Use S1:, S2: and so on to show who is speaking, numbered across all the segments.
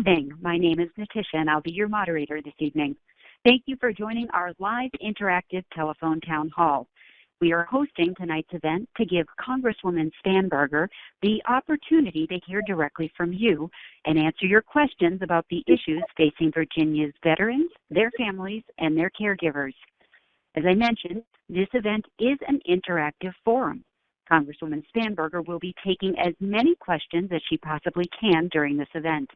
S1: evening. My name is Natisha, and I'll be your moderator this evening. Thank you for joining our live interactive telephone town hall. We are hosting tonight's event to give Congresswoman Spanberger the opportunity to hear directly from you and answer your questions about the issues facing Virginia's veterans, their families, and their caregivers. As I mentioned, this event is an interactive forum. Congresswoman Spanberger will be taking as many questions as she possibly can during this event.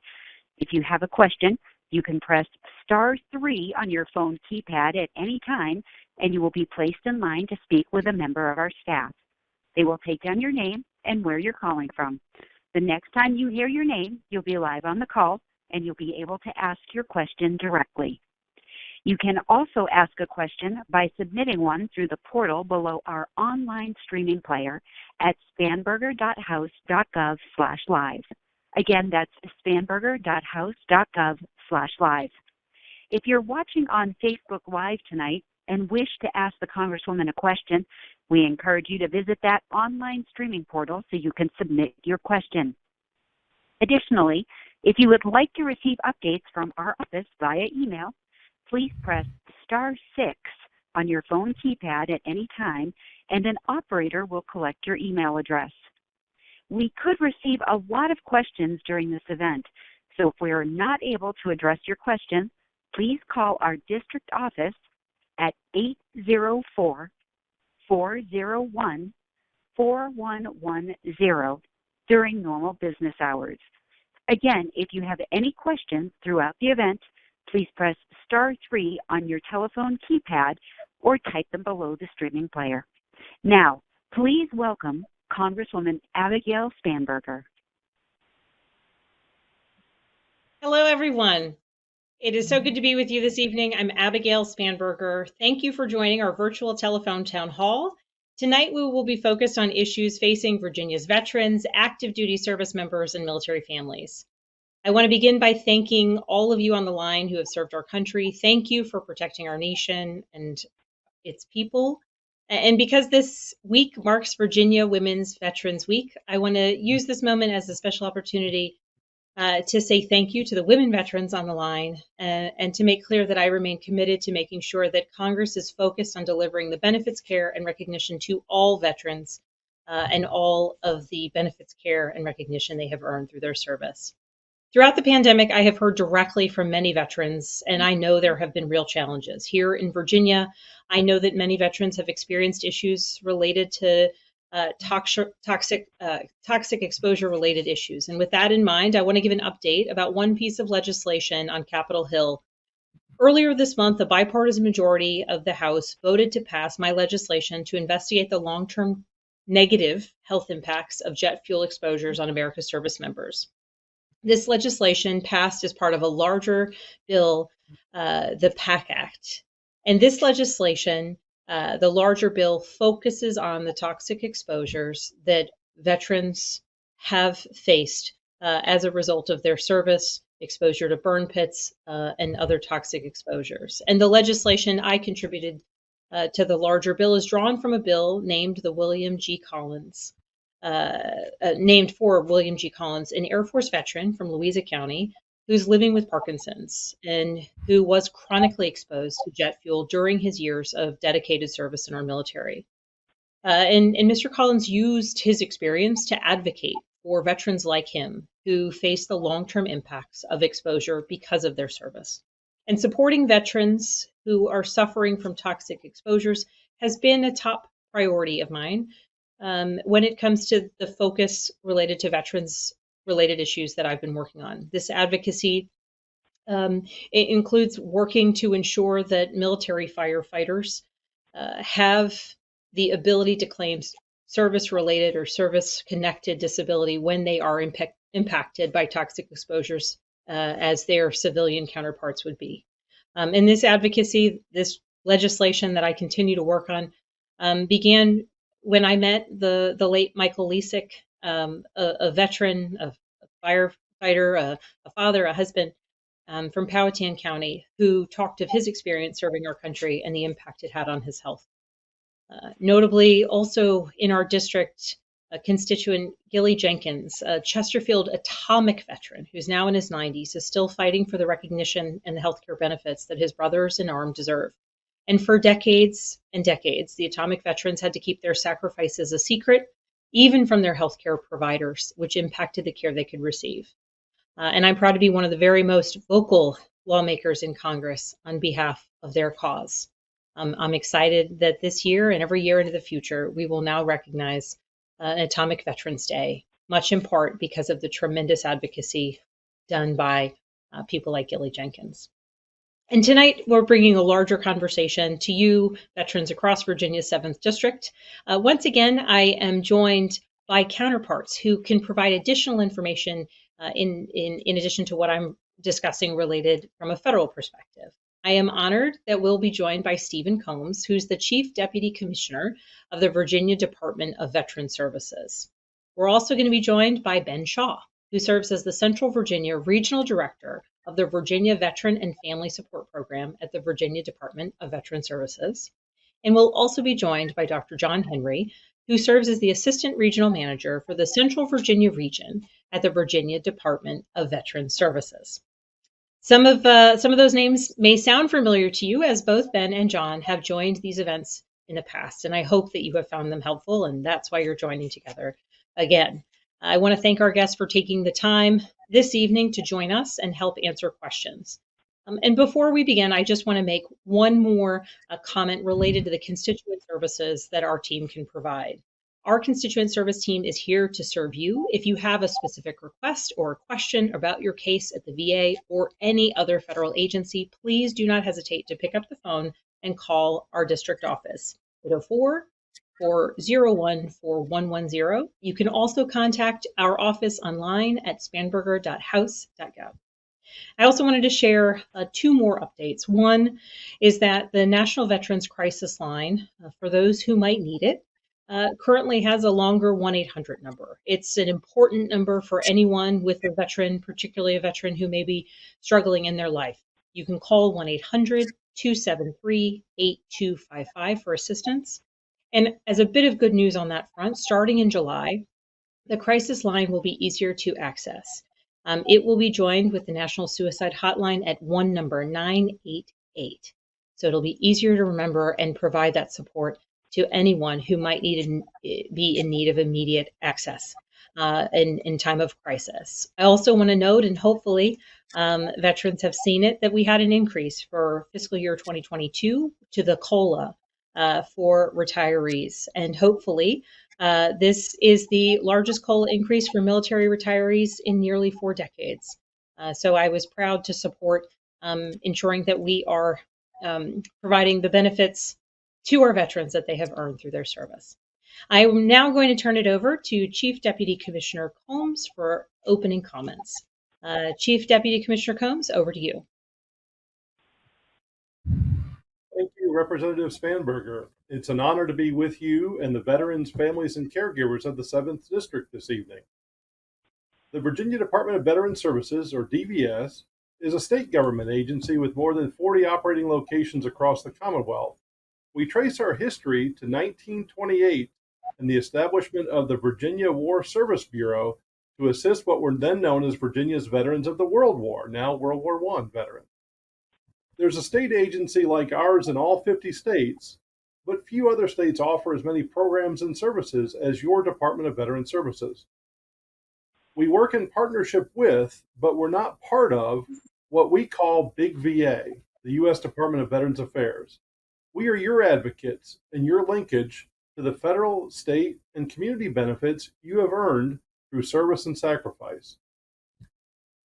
S1: If you have a question, you can press *3 on your phone keypad at any time, and you will be placed in line to speak with a member of our staff. They will take down your name and where you're calling from. The next time you hear your name, you'll be live on the call, and you'll be able to ask your question directly. You can also ask a question by submitting one through the portal below our online streaming player at spanberger.house.gov/live. Again, that's spanberger.house.gov/live. If you're watching on Facebook Live tonight and wish to ask the Congresswoman a question, we encourage you to visit that online streaming portal so you can submit your question. Additionally, if you would like to receive updates from our office via email, please press *6 on your phone keypad at any time, and an operator will collect your email address. We could receive a lot of questions during this event, so if we are not able to address your question, please call our district office at 804-401-4110 during normal business hours. Again, if you have any questions throughout the event, please press *3 on your telephone keypad or type them below the streaming player. Now, please welcome Congresswoman Abigail Spanberger.
S2: Hello, everyone. It is so good to be with you this evening. I'm Abigail Spanberger. Thank you for joining our virtual telephone town hall. Tonight, we will be focused on issues facing Virginia's veterans, active duty service members, and military families. I want to begin by thanking all of you on the line who have served our country. Thank you for protecting our nation and its people. And because this week marks Virginia Women's Veterans Week, I want to use this moment as a special opportunity to say thank you to the women veterans on the line and to make clear that I remain committed to making sure that Congress is focused on delivering the benefits, care, and recognition to all veterans and all of the benefits, care, and recognition they have earned through their service. Throughout the pandemic, I have heard directly from many veterans, and I know there have been real challenges. Here in Virginia, I know that many veterans have experienced issues related to toxic exposure-related issues. And with that in mind, I want to give an update about one piece of legislation on Capitol Hill. Earlier this month, a bipartisan majority of the House voted to pass my legislation to investigate the long-term negative health impacts of jet fuel exposures on America's service members. This legislation passed as part of a larger bill, the PAC Act. And this legislation, the larger bill, focuses on the toxic exposures that veterans have faced as a result of their service, exposure to burn pits, and other toxic exposures. And the legislation I contributed to the larger bill is drawn from a bill named for William G. Collins, an Air Force veteran from Louisa County who's living with Parkinson's and who was chronically exposed to jet fuel during his years of dedicated service in our military. And Mr. Collins used his experience to advocate for veterans like him who face the long-term impacts of exposure because of their service. And supporting veterans who are suffering from toxic exposures has been a top priority of mine when it comes to the focus related to veterans-related issues that I've been working on. This advocacy it includes working to ensure that military firefighters have the ability to claim service-related or service-connected disability when they are impacted by toxic exposures as their civilian counterparts would be. And this advocacy, this legislation that I continue to work on, began when I met the late Michael Lesick, a veteran, a firefighter, a father, a husband from Powhatan County, who talked of his experience serving our country and the impact it had on his health. Notably, also in our district, constituent Gilly Jenkins, a Chesterfield atomic veteran who's now in his 90s, is still fighting for the recognition and the healthcare benefits that his brothers in arms deserve. And for decades and decades, the atomic veterans had to keep their sacrifices a secret, even from their healthcare providers, which impacted the care they could receive. And I'm proud to be one of the very most vocal lawmakers in Congress on behalf of their cause. I'm excited that this year and every year into the future, we will now recognize Atomic Veterans Day, much in part because of the tremendous advocacy done by people like Gilly Jenkins. And tonight, we're bringing a larger conversation to you, veterans across Virginia's 7th District. Once again, I am joined by counterparts who can provide additional information in addition to what I'm discussing related from a federal perspective. I am honored that we'll be joined by Stephen Combs, who's the Chief Deputy Commissioner of the Virginia Department of Veteran Services. We're also going to be joined by Ben Shaw, who serves as the Central Virginia Regional Director of the Virginia Veteran and Family Support Program at the Virginia Department of Veteran Services. And we'll also be joined by Dr. John Henry, who serves as the Assistant Regional Manager for the Central Virginia region at the Virginia Department of Veteran Services. Some of those names may sound familiar to you, as both Ben and John have joined these events in the past, and I hope that you have found them helpful, and that's why you're joining together again. I want to thank our guests for taking the time this evening to join us and help answer questions. And before we begin, I just want to make one more comment related to the constituent services that our team can provide. Our constituent service team is here to serve you. If you have a specific request or a question about your case at the VA or any other federal agency, please do not hesitate to pick up the phone and call our district office, 804-401-4110. You can also contact our office online at spanberger.house.gov. I also wanted to share two more updates. One is that the National Veterans Crisis Line, for those who might need it, currently has a longer 1-800 number. It's an important number for anyone with a veteran, particularly a veteran who may be struggling in their life. You can call 1-800-273-8255 for assistance. And as a bit of good news on that front, starting in July, the crisis line will be easier to access. It will be joined with the National Suicide Hotline at one number, 988. So it'll be easier to remember and provide that support to anyone who might be in need of immediate access in time of crisis. I also want to note, and hopefully veterans have seen it, that we had an increase for fiscal year 2022 to the COLA for retirees. And hopefully this is the largest COLA increase for military retirees in nearly 4 decades. So I was proud to support ensuring that we are providing the benefits to our veterans that they have earned through their service. I am now going to turn it over to Chief Deputy Commissioner Combs for opening comments. Chief Deputy Commissioner Combs, over to you.
S3: Thank you, Representative Spanberger. It's an honor to be with you and the veterans, families, and caregivers of the 7th District this evening. The Virginia Department of Veteran Services, or DVS, is a state government agency with more than 40 operating locations across the Commonwealth. We trace our history to 1928 and the establishment of the Virginia War Service Bureau to assist what were then known as Virginia's veterans of the World War, now World War I veterans. There's a state agency like ours in all 50 states, but few other states offer as many programs and services as your Department of Veteran Services. We work in partnership with, but we're not part of, what we call Big VA, the U.S. Department of Veterans Affairs. We are your advocates and your linkage to the federal, state, and community benefits you have earned through service and sacrifice.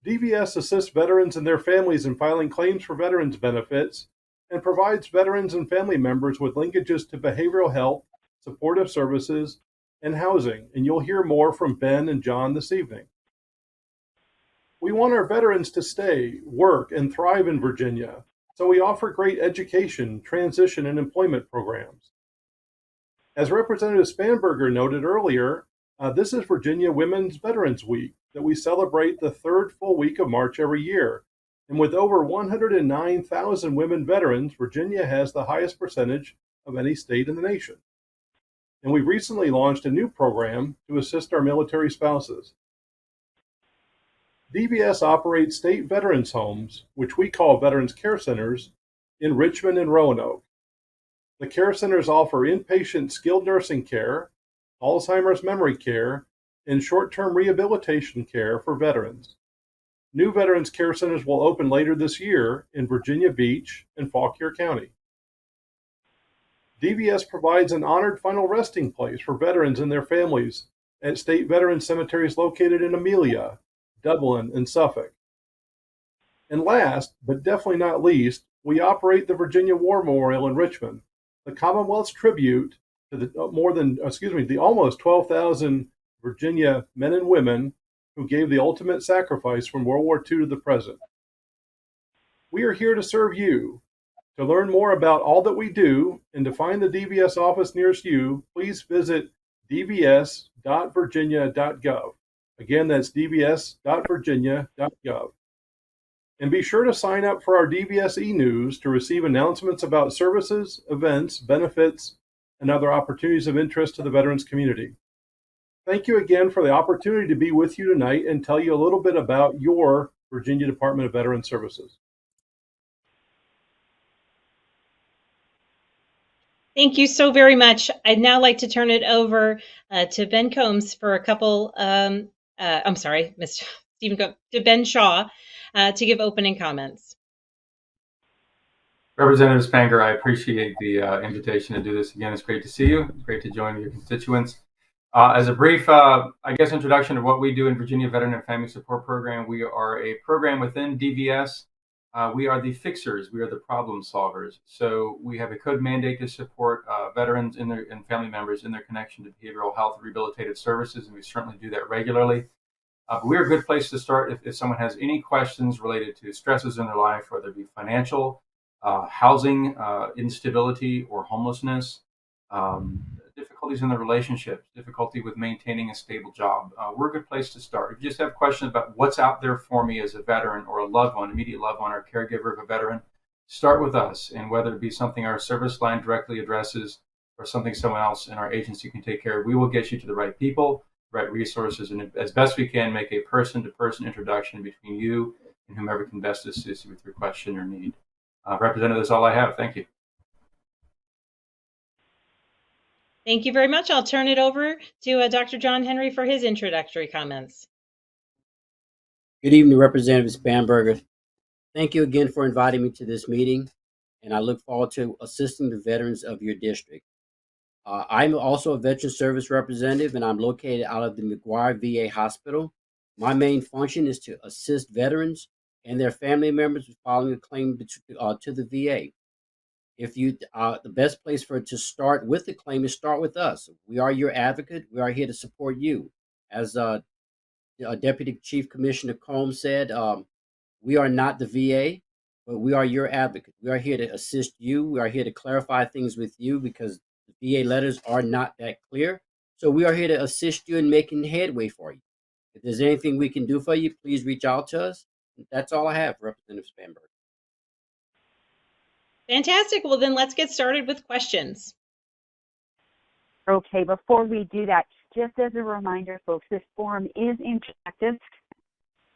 S3: DVS assists veterans and their families in filing claims for veterans benefits and provides veterans and family members with linkages to behavioral health, supportive services, and housing. And you'll hear more from Ben and John this evening. We want our veterans to stay, work, and thrive in Virginia, so we offer great education, transition, and employment programs. As Representative Spanberger noted earlier, this is Virginia Women's Veterans Week, that we celebrate the 3rd full week of March every year. And with over 109,000 women veterans, Virginia has the highest percentage of any state in the nation. and we've recently launched a new program to assist our military spouses. DVS operates state veterans homes, which we call Veterans Care Centers, in Richmond and Roanoke. The care centers offer inpatient skilled nursing care, Alzheimer's memory care, and short-term rehabilitation care for veterans. New Veterans Care Centers will open later this year in Virginia Beach and Fauquier County. DVS provides an honored final resting place for veterans and their families at state veteran cemeteries located in Amelia, Dublin, and Suffolk. And last, but definitely not least, we operate the Virginia War Memorial in Richmond, the Commonwealth's tribute to the almost 12,000 Virginia men and women who gave the ultimate sacrifice from World War II to the present. We are here to serve you. To learn more about all that we do and to find the DVS office nearest you, please visit dvs.virginia.gov. Again, that's dvs.virginia.gov. And be sure to sign up for our DVS e-news to receive announcements about services, events, benefits, and other opportunities of interest to the veterans community. Thank you again for the opportunity to be with you tonight and tell you a little bit about your Virginia Department of Veterans Services.
S2: Thank you so very much. I'd now like to turn it over to Ben Combs for a couple, Mr. Stephen Combs, to Ben Shaw to give opening comments.
S4: Representative Spanberger, I appreciate the invitation to do this again. It's great to see you. It's great to join your constituents. As a brief, introduction to what we do in Virginia Veteran and Family Support Program, we are a program within DVS. We are the fixers. We are the problem solvers. So we have a code mandate to support veterans and family members in their connection to behavioral health and rehabilitative services, and we certainly do that regularly. But we're a good place to start if someone has any questions related to stresses in their life, whether it be financial, housing, instability, or homelessness, difficulties in the relationships, difficulty with maintaining a stable job. We're a good place to start. If you just have questions about what's out there for me as a veteran or a loved one, immediate loved one or caregiver of a veteran, start with us. And whether it be something our service line directly addresses or something someone else in our agency can take care of, we will get you to the right people, right resources, and as best we can, make a person-to-person introduction between you and whomever can best assist you with your question or need. Representative, that's all I have. Thank you.
S2: Thank you very much. I'll turn it over to Dr. John Henry for his introductory comments.
S5: Good evening, Representative Spanberger. Thank you again for inviting me to this meeting, and I look forward to assisting the veterans of your district. I'm also a veteran service representative, and I'm located out of the McGuire VA Hospital. My main function is to assist veterans and their family members with filing a claim to the VA. If you, the best place to start with the claim is start with us. We are your advocate. We are here to support you. As Deputy Chief Commissioner Combs said, we are not the VA, but we are your advocate. We are here to assist you. We are here to clarify things with you because the VA letters are not that clear. So we are here to assist you in making headway for you. If there's anything we can do for you, please reach out to us. That's all I have, Representative Spanberger.
S2: Fantastic. Well, then let's get started with questions.
S1: Okay, before we do that, just as a reminder, folks, this forum is interactive.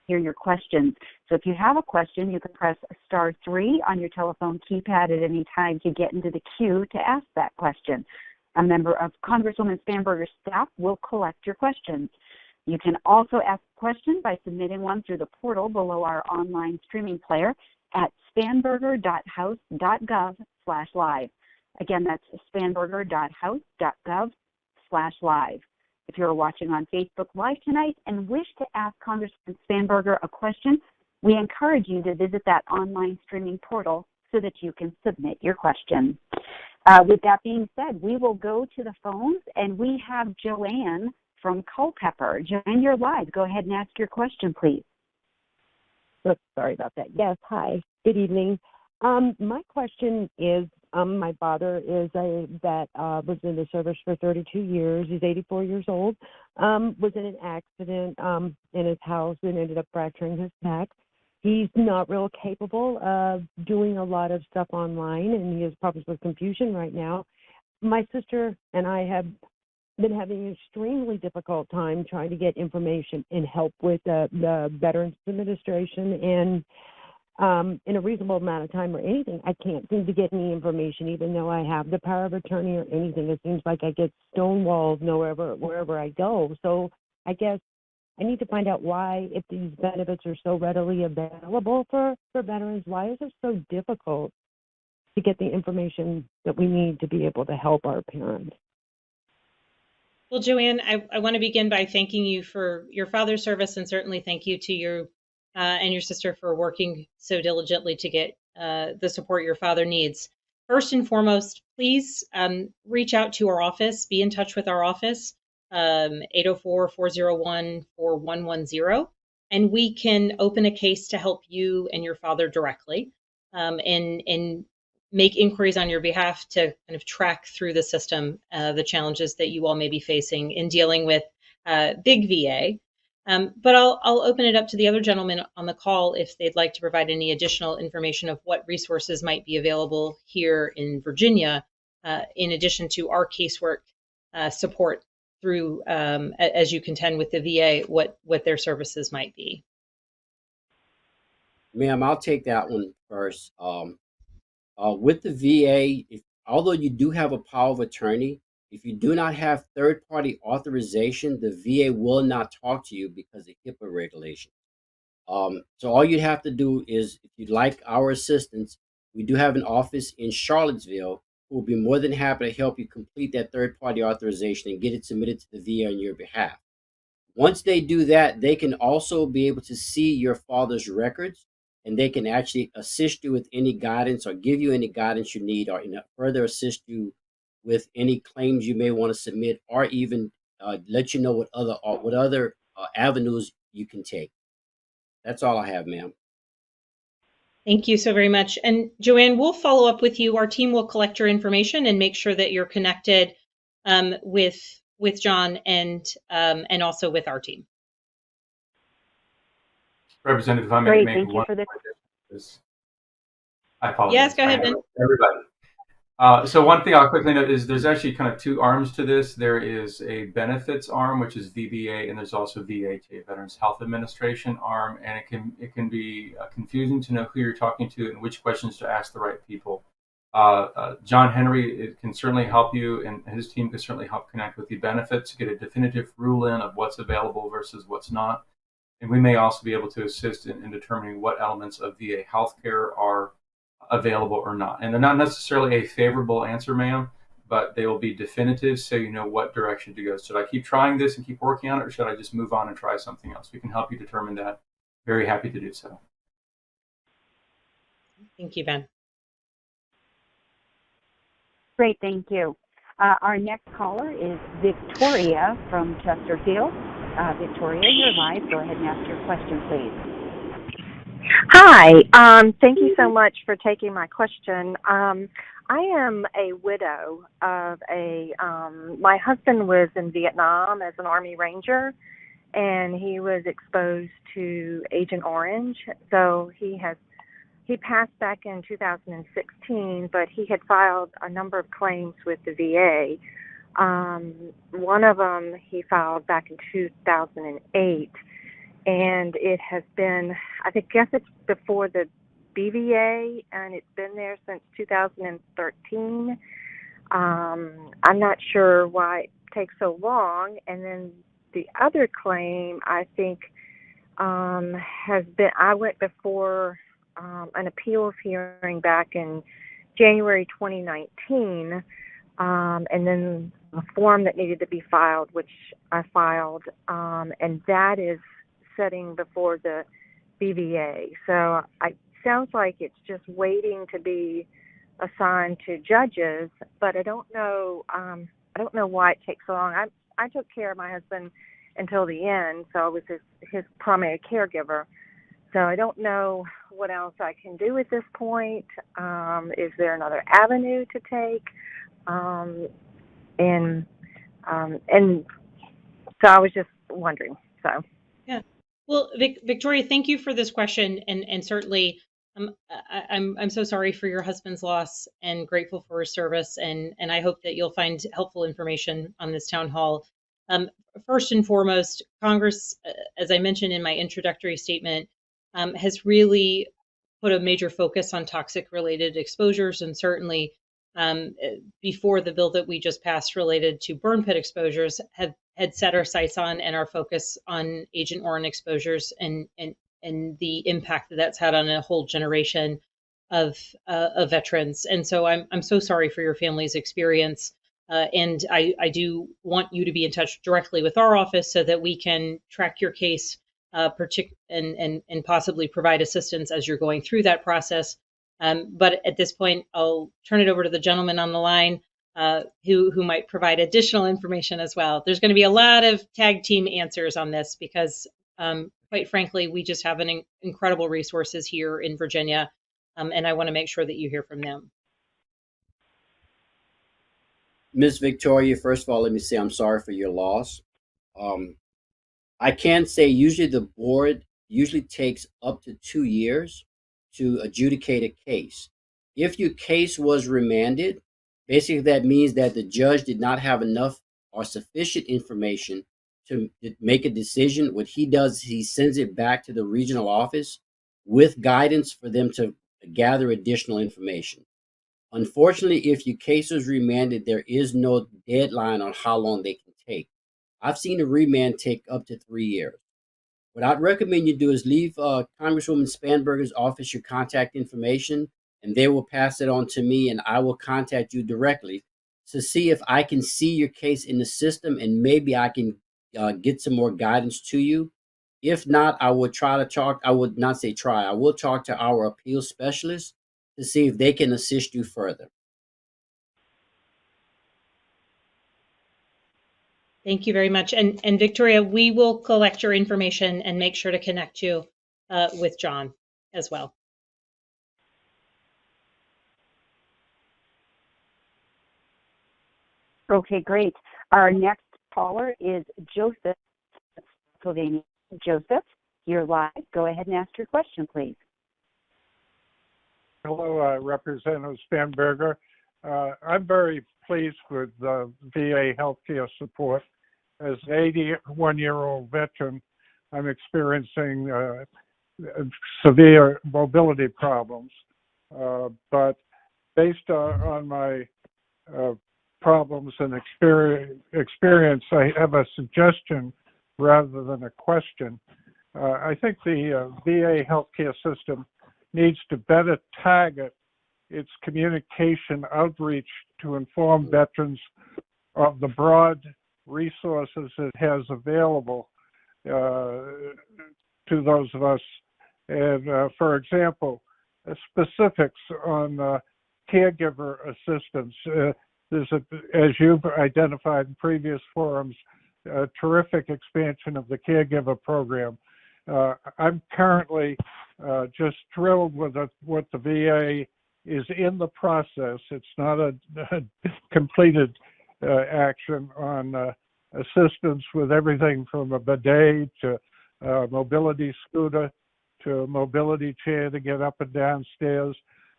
S1: Hear your questions. So if you have a question, you can press *3 on your telephone keypad at any time to get into the queue to ask that question. A member of Congresswoman Spanberger's staff will collect your questions. You can also ask a question by submitting one through the portal below our online streaming player at spanberger.house.gov/live. Again, that's spanberger.house.gov/live. If you're watching on Facebook Live tonight and wish to ask Congressman Spanberger a question, we encourage you to visit that online streaming portal so that you can submit your question. With that being said, we will go to the phones, and we have Joanne from Culpeper. Joanne, you're live. Go ahead and ask your question, please.
S6: Oops, sorry about that. Yes, hi. Good evening. My question is, my father is a vet, was in the service for 32 years. He's 84 years old, was in an accident in his house and ended up fracturing his back. He's not real capable of doing a lot of stuff online, and he has problems with confusion right now. My sister and I have been having an extremely difficult time trying to get information and help with the Veterans Administration, and in a reasonable amount of time or anything, I can't seem to get any information, even though I have the power of attorney or anything. It seems like I get stonewalled wherever I go. So I guess I need to find out why, if these benefits are so readily available for veterans, why is it so difficult to get the information that we need to be able to help our parents?
S2: Well, Joanne, I want to begin by thanking you for your father's service, and certainly thank you to you and your sister for working so diligently to get the support your father needs. First and foremost, please reach out to our office, be in touch with our office, 804-401-4110, and we can open a case to help you and your father directly, and make inquiries on your behalf to kind of track through the system the challenges that you all may be facing in dealing with big VA. But I'll open it up to the other gentlemen on the call if they'd like to provide any additional information of what resources might be available here in Virginia, in addition to our casework support through, as you contend with the VA, what their services might be.
S5: Ma'am, I'll take that one first. With the VA, although you do have a power of attorney, if you do not have third-party authorization, the VA will not talk to you because of HIPAA regulations. So all you'd have to do is, if you'd like our assistance, we do have an office in Charlottesville who will be more than happy to help you complete that third-party authorization and get it submitted to the VA on your behalf. Once they do that, they can also be able to see your father's records, and they can actually assist you with any guidance or give you any guidance you need, or further assist you with any claims you may want to submit, or even let you know what other avenues you can take. That's all I have, ma'am.
S2: Thank you so very much. And Joanne, we'll follow up with you. Our team will collect your information and make sure that you're connected with John and also with our team.
S4: Representative, if I may
S1: Great,
S4: make
S1: thank you
S4: one
S1: for the.
S4: I apologize.
S2: Yes, go ahead, Ben.
S4: Everybody. So one thing I'll quickly note is there's actually kind of two arms to this. There is a benefits arm, which is VBA, and there's also VHA, Veterans Health Administration arm, and it can be confusing to know who you're talking to and which questions to ask the right people. John Henry can certainly help you, and his team can certainly help connect with the benefits, get a definitive rule in of what's available versus what's not. And we may also be able to assist in determining what elements of VA healthcare are available or not. And they're not necessarily a favorable answer, ma'am, but they will be definitive so you know what direction to go. Should I keep trying this and keep working on it, or should I just move on and try something else? We can help you determine that. Very happy to do so.
S2: Thank you, Ben.
S1: Great, thank you. Our next caller is Victoria from Chesterfield. Victoria, you're live. Go ahead and ask your question, please.
S7: Hi. Thank you so much for taking my question. I am a widow of my husband was in Vietnam as an Army Ranger, and he was exposed to Agent Orange. So he passed back in 2016, but he had filed a number of claims with the VA. One of them he filed back in 2008, and it has been, I guess it's before the BVA, and it's been there since 2013. I'm not sure why it takes so long. And then the other claim, I think, has been, I went before an appeals hearing back in January 2019, and then a form that needed to be filed, which I filed, and that is setting before the BVA. So it sounds like it's just waiting to be assigned to judges, but I don't know why it takes so long. I took care of my husband until the end, so I was his primary caregiver. So I don't know what else I can do at this point. Is there another avenue to take? And so I was just wondering. So
S2: yeah. Well, Victoria, thank you for this question, and certainly I'm so sorry for your husband's loss and grateful for his service, and I hope that you'll find helpful information on this town hall. First and foremost, Congress, as I mentioned in my introductory statement, has really put a major focus on toxic related exposures, and certainly before the bill that we just passed related to burn pit exposures had set our sights on and our focus on Agent Orange exposures and the impact that that's had on a whole generation of veterans. And so I'm so sorry for your family's experience. And I do want you to be in touch directly with our office so that we can track your case and possibly provide assistance as you're going through that process. But at this point, I'll turn it over to the gentleman on the line who might provide additional information as well. There's going to be a lot of tag team answers on this because quite frankly, we just have incredible resources here in Virginia, and I want to make sure that you hear from them.
S5: Ms. Victoria, first of all, let me say I'm sorry for your loss. I can say usually the board usually takes up to 2 years to adjudicate a case. If your case was remanded, basically that means that the judge did not have enough or sufficient information to make a decision. What he does, he sends it back to the regional office with guidance for them to gather additional information. Unfortunately, if your case is remanded, there is no deadline on how long they can take. I've seen a remand take up to 3 years. What I'd recommend you do is leave Congresswoman Spanberger's office your contact information, and they will pass it on to me, and I will contact you directly to see if I can see your case in the system, and maybe I can get some more guidance to you. If not, I will try to talk. I would not say try. I will talk to our appeals specialist to see if they can assist you further.
S2: Thank you very much. And Victoria, we will collect your information and make sure to connect you with John as well.
S1: Okay, great. Our next caller is Joseph, Pennsylvania. Joseph, you're live. Go ahead and ask your question, please.
S8: Hello, Representative Spanberger. I'm very pleased with VA healthcare support. As an 81-year-old veteran, I'm experiencing severe mobility problems. But based on my problems and experience, I have a suggestion rather than a question. I think the VA healthcare system needs to better target its communication outreach to inform veterans of the broad resources it has available to those of us. And for example, specifics on caregiver assistance. There's, as you've identified in previous forums, a terrific expansion of the caregiver program. I'm currently just thrilled with what the VA is in the process. It's not a completed action on assistance with everything from a bidet to a mobility scooter to a mobility chair to get up and down stairs.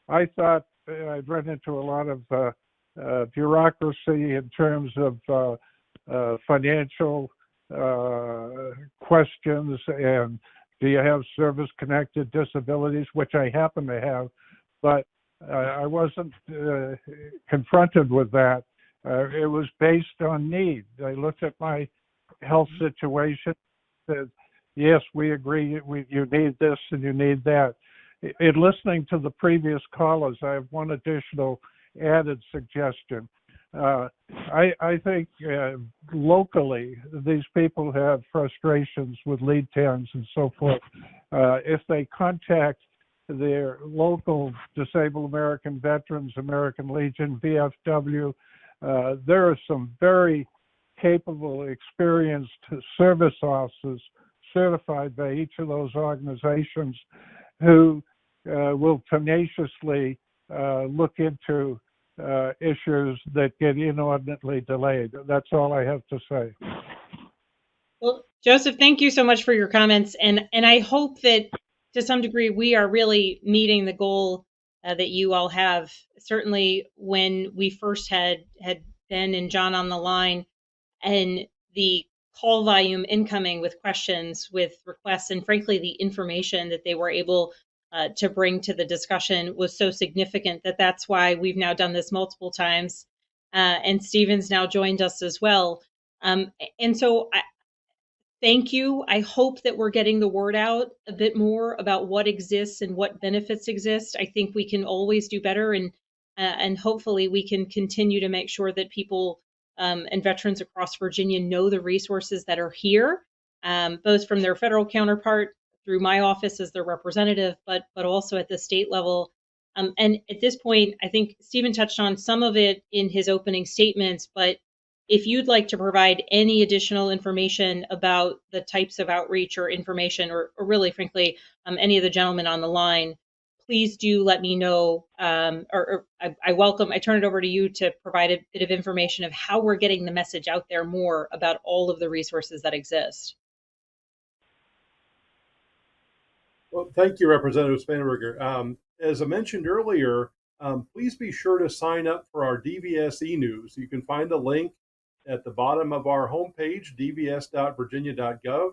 S8: I thought I'd run into a lot of bureaucracy in terms of financial questions and do you have service-connected disabilities, which I happen to have, but I wasn't confronted with that. It was based on need. I looked at my health situation, said, yes, we agree, you need this and you need that. In listening to the previous callers, I have one additional added suggestion. I think locally, these people have frustrations with lead times and so forth. If they contact their local Disabled American Veterans, American Legion, VFW, there are some very capable, experienced service officers certified by each of those organizations who will tenaciously look into issues that get inordinately delayed. That's all I have to say.
S2: Well, Joseph, thank you so much for your comments. And I hope that to some degree, we are really meeting the goal that you all have. Certainly, when we first had Ben and John on the line, and the call volume incoming with questions, with requests, and frankly, the information that they were able to bring to the discussion was so significant that that's why we've now done this multiple times. And Stephen's now joined us as well. And so thank you. I hope that we're getting the word out a bit more about what exists and what benefits exist. I think we can always do better, and hopefully we can continue to make sure that people and veterans across Virginia know the resources that are here, both from their federal counterpart through my office as their representative, but also at the state level. And at this point, I think Stephen touched on some of it in his opening statements, but if you'd like to provide any additional information about the types of outreach or information, or really, frankly, any of the gentlemen on the line, please do let me know. I turn it over to you to provide a bit of information of how we're getting the message out there more about all of the resources that exist.
S3: Well, thank you, Representative Spanberger. As I mentioned earlier, please be sure to sign up for our DVS e-news. You can find the link at the bottom of our homepage, dvs.virginia.gov.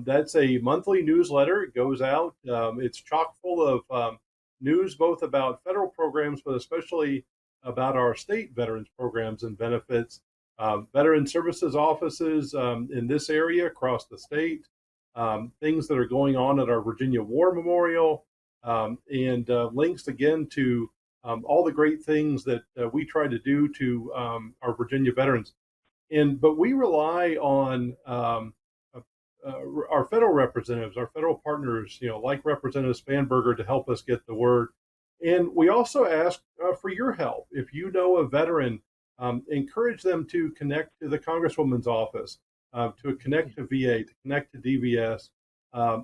S3: That's a monthly newsletter. It goes out. It's chock full of news, both about federal programs, but especially about our state veterans programs and benefits, veteran services offices in this area across the state, things that are going on at our Virginia War Memorial, and links again to all the great things that we try to do to our Virginia veterans. But we rely on our federal representatives, our federal partners, like Representative Spanberger, to help us get the word. And we also ask for your help. If you know a veteran, encourage them to connect to the Congresswoman's office, to connect to VA, to connect to DVS.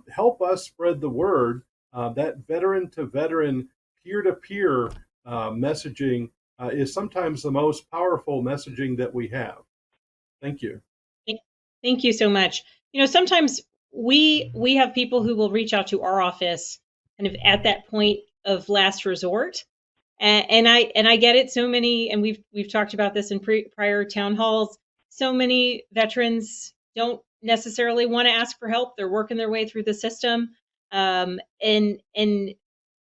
S3: Help us spread the word. That veteran-to-veteran, peer-to-peer messaging is sometimes the most powerful messaging that we have. Thank you.
S2: Thank you so much. Sometimes we have people who will reach out to our office kind of at that point of last resort. And I get it. So many, and we've talked about this in prior town halls. So many veterans don't necessarily want to ask for help. They're working their way through the system, and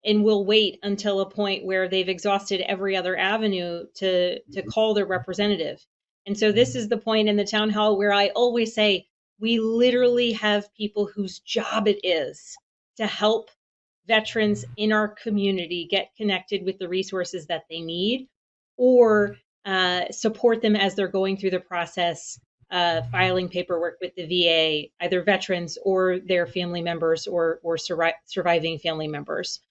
S2: will wait until a point where they've exhausted every other avenue to call their representative. And so this is the point in the town hall where I always say, we literally have people whose job it is to help veterans in our community get connected with the resources that they need, or support them as they're going through the process, filing paperwork with the VA, either veterans or their family members or surviving family members.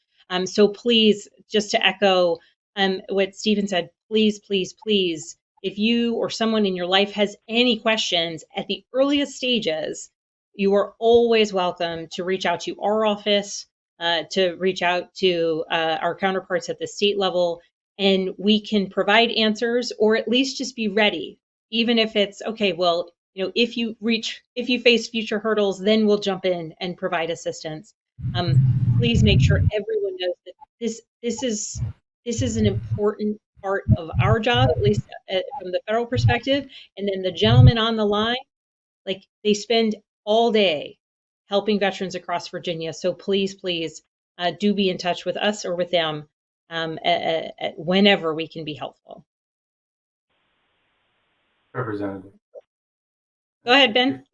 S2: So please, just to echo what Stephen said, please, please, please, if you or someone in your life has any questions at the earliest stages, you are always welcome to reach out to our office, to reach out to our counterparts at the state level, and we can provide answers, or at least just be ready. Even if it's, okay, well, if you face future hurdles, then we'll jump in and provide assistance. Please make sure everyone knows that this is an important part of our job, at least from the federal perspective. And then the gentleman on the line, they spend all day helping veterans across Virginia. So please, please do be in touch with us or with them whenever we can be helpful.
S4: Representative.
S2: Go ahead, Ben.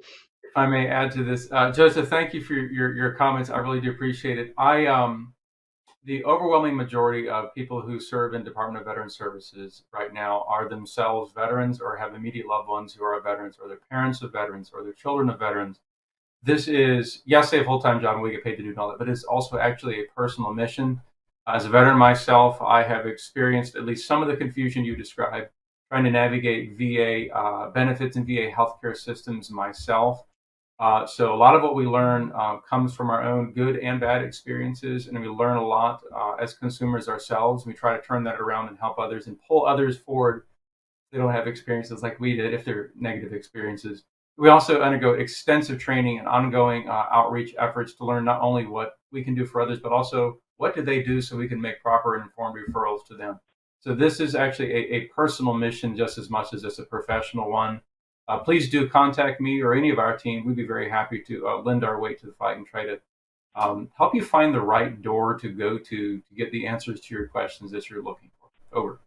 S4: If I may add to this, Joseph, thank you for your comments. I really do appreciate it. The overwhelming majority of people who serve in Department of Veterans Services right now are themselves veterans, or have immediate loved ones who are veterans, or their parents of veterans, or their children of veterans. This is, yes, they have a full-time job and we get paid to do all that, but it's also actually a personal mission. As a veteran myself, I have experienced at least some of the confusion you described, trying to navigate VA benefits and VA healthcare systems myself. So a lot of what we learn comes from our own good and bad experiences, and we learn a lot as consumers ourselves. We try to turn that around and help others and pull others forward if they don't have experiences like we did, if they're negative experiences. We also undergo extensive training and ongoing outreach efforts to learn not only what we can do for others, but also what do they do so we can make proper and informed referrals to them. So this is actually a personal mission just as much as it's a professional one. Please do contact me or any of our team. We'd be very happy to lend our weight to the fight and try to help you find the right door to go to get the answers to your questions that you're looking for. Over.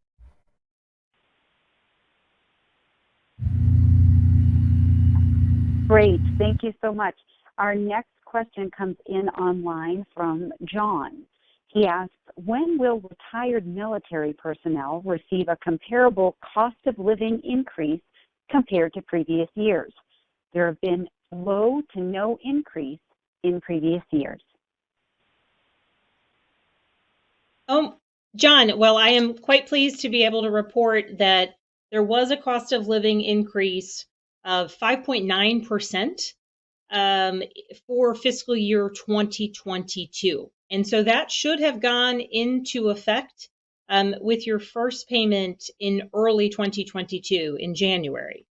S1: Great. Thank you so much. Our next question comes in online from John. He asks, when will retired military personnel receive a comparable cost of living increase compared to previous years? There have been low to no increase in previous years.
S2: John, well, I am quite pleased to be able to report that there was a cost of living increase of 5.9% for fiscal year 2022. And so that should have gone into effect with your first payment in early 2022 in January.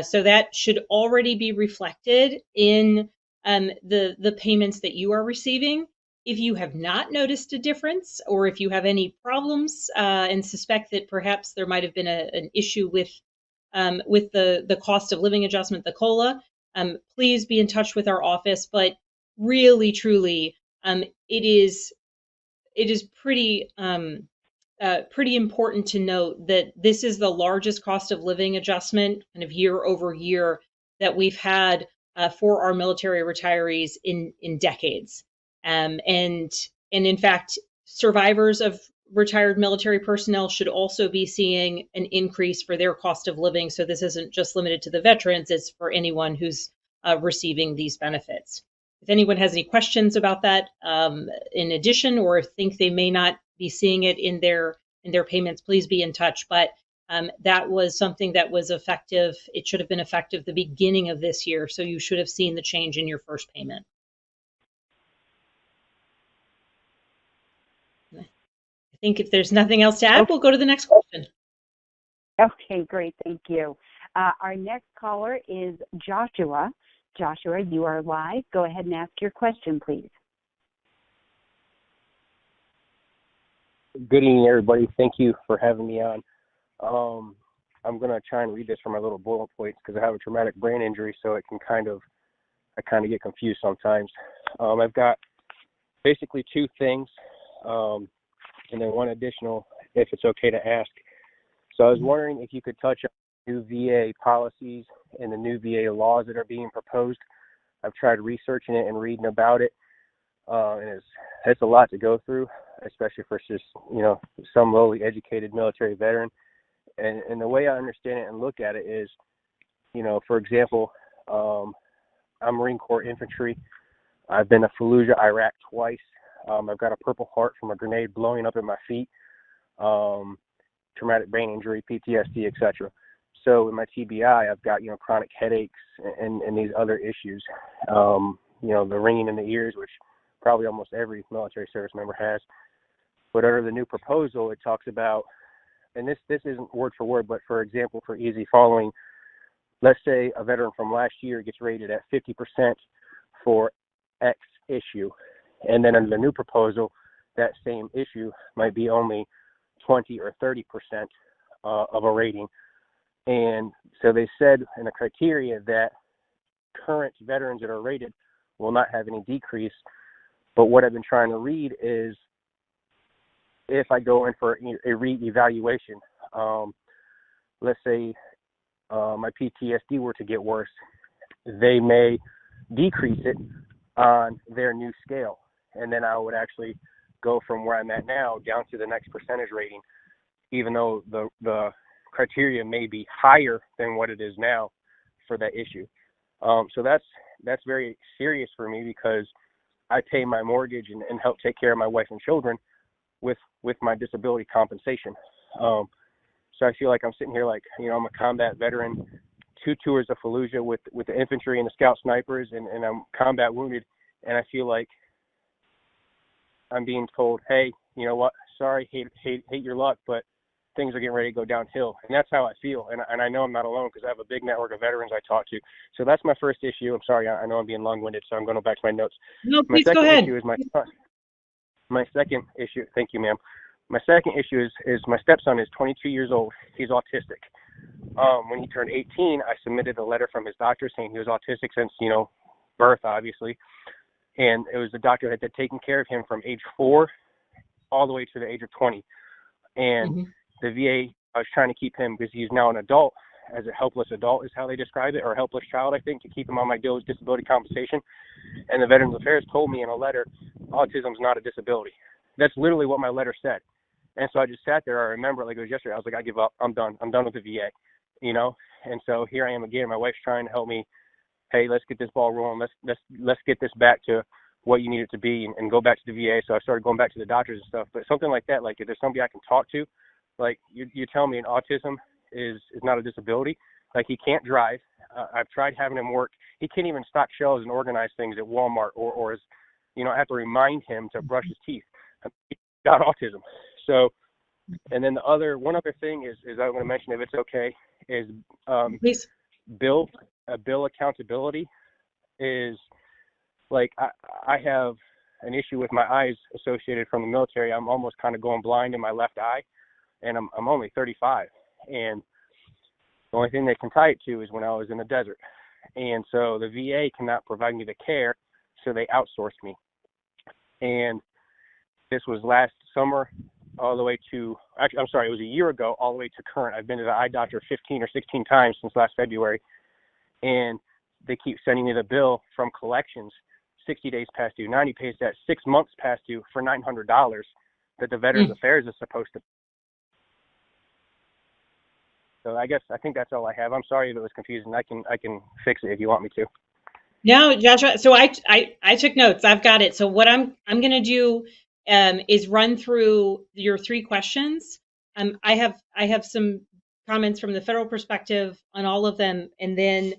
S2: So that should already be reflected in the payments that you are receiving. If you have not noticed a difference, or if you have any problems and suspect that perhaps there might have been an issue with the cost of living adjustment, the COLA, please be in touch with our office. But really, truly, it is pretty important to note that this is the largest cost of living adjustment kind of year over year that we've had for our military retirees in decades. And in fact, survivors of retired military personnel should also be seeing an increase for their cost of living. So this isn't just limited to the veterans, it's for anyone who's receiving these benefits. If anyone has any questions about that in addition, or think they may not be seeing it in their payments, please be in touch. But that was something that was effective. It should have been effective the beginning of this year. So you should have seen the change in your first payment. I think if there's nothing else to add, we'll go to the next question.
S1: Okay, great. Thank you. Our next caller is Joshua. Joshua, you are live. Go ahead and ask your question, please.
S9: Good evening, everybody. Thank you for having me on. I'm going to try and read this from my little bullet points because I have a traumatic brain injury, so it can I kind of get confused sometimes. I've got basically two things, and then one additional, if it's okay to ask. So I was wondering if you could touch on new VA policies and the new VA laws that are being proposed. I've tried researching it and reading about it, and it's a lot to go through, especially for just, some lowly educated military veteran. And the way I understand it and look at it is, for example, I'm Marine Corps infantry. I've been to Fallujah, Iraq twice. I've got a Purple Heart from a grenade blowing up in my feet, traumatic brain injury, PTSD, etc. So in my TBI, I've got, chronic headaches and these other issues, the ringing in the ears, which probably almost every military service member has. But under the new proposal, it talks about, and this isn't word for word, but for example, for easy following, let's say a veteran from last year gets rated at 50% for X issue. And then under the new proposal, that same issue might be only 20 or 30% of a rating. And so they said in the criteria that current veterans that are rated will not have any decrease. But what I've been trying to read is if I go in for a re-evaluation, let's say my PTSD were to get worse, they may decrease it on their new scale. And then I would actually go from where I'm at now down to the next percentage rating, even though the criteria may be higher than what it is now for that issue. So that's very serious for me because I pay my mortgage and help take care of my wife and children with my disability compensation. So I feel like I'm sitting here like, I'm a combat veteran, 2 tours of Fallujah with the infantry and the scout snipers, and I'm combat wounded, and I feel like I'm being told, hey, you know what, sorry, hate your luck, but things are getting ready to go downhill. And that's how I feel. And I know I'm not alone because I have a big network of veterans I talk to. So that's my first issue. I'm sorry, I know I'm being long-winded, so I'm going back to my notes.
S2: No,
S9: My
S2: please go
S9: second
S2: ahead.
S9: issue is my second issue. Thank you, ma'am. My second issue is my stepson is 22 years old. He's autistic. When he turned 18, I submitted a letter from his doctor saying he was autistic since, birth, obviously. And it was the doctor that had taken care of him from age 4 all the way to the age of 20. And the VA, I was trying to keep him because he's now an adult, as a helpless adult is how they describe it, or a helpless child, I think, to keep him on my disability compensation. And the Veterans Affairs told me in a letter, autism is not a disability. That's literally what my letter said. And so I just sat there. I remember, like it was yesterday, I was like, I give up. I'm done. I'm done with the VA, And so here I am again. My wife's trying to help me. Hey, let's get this ball rolling. Let's get this back to what you need it to be and go back to the VA. So I started going back to the doctors and stuff. But something like that, like if there's somebody I can talk to, like you tell me an autism is not a disability. Like he can't drive. I've tried having him work. He can't even stock shelves and organize things at Walmart or I have to remind him to brush his teeth. He's got autism. So, and then one other thing is I'm going to mention, if it's okay, is
S2: Please.
S9: bill accountability is like I have an issue with my eyes associated from the military. I'm almost kind of going blind in my left eye, and I'm only 35, and the only thing they can tie it to is when I was in the desert, and so the VA cannot provide me the care, so they outsourced me, and this was last summer all the way to, actually, I'm sorry, it was a year ago all the way to current. I've been to the eye doctor 15 or 16 times since last February, and they keep sending me the bill from collections 60 days past due, 90 days past, 6 months past due for $900 that the Veterans Affairs is supposed to. So I think that's all I have. I'm sorry if it was confusing. I can fix it if you want me to.
S2: No, Joshua. So I took notes. I've got it. So what I'm going to do is run through your 3 questions. I have some comments from the federal perspective on all of them, and then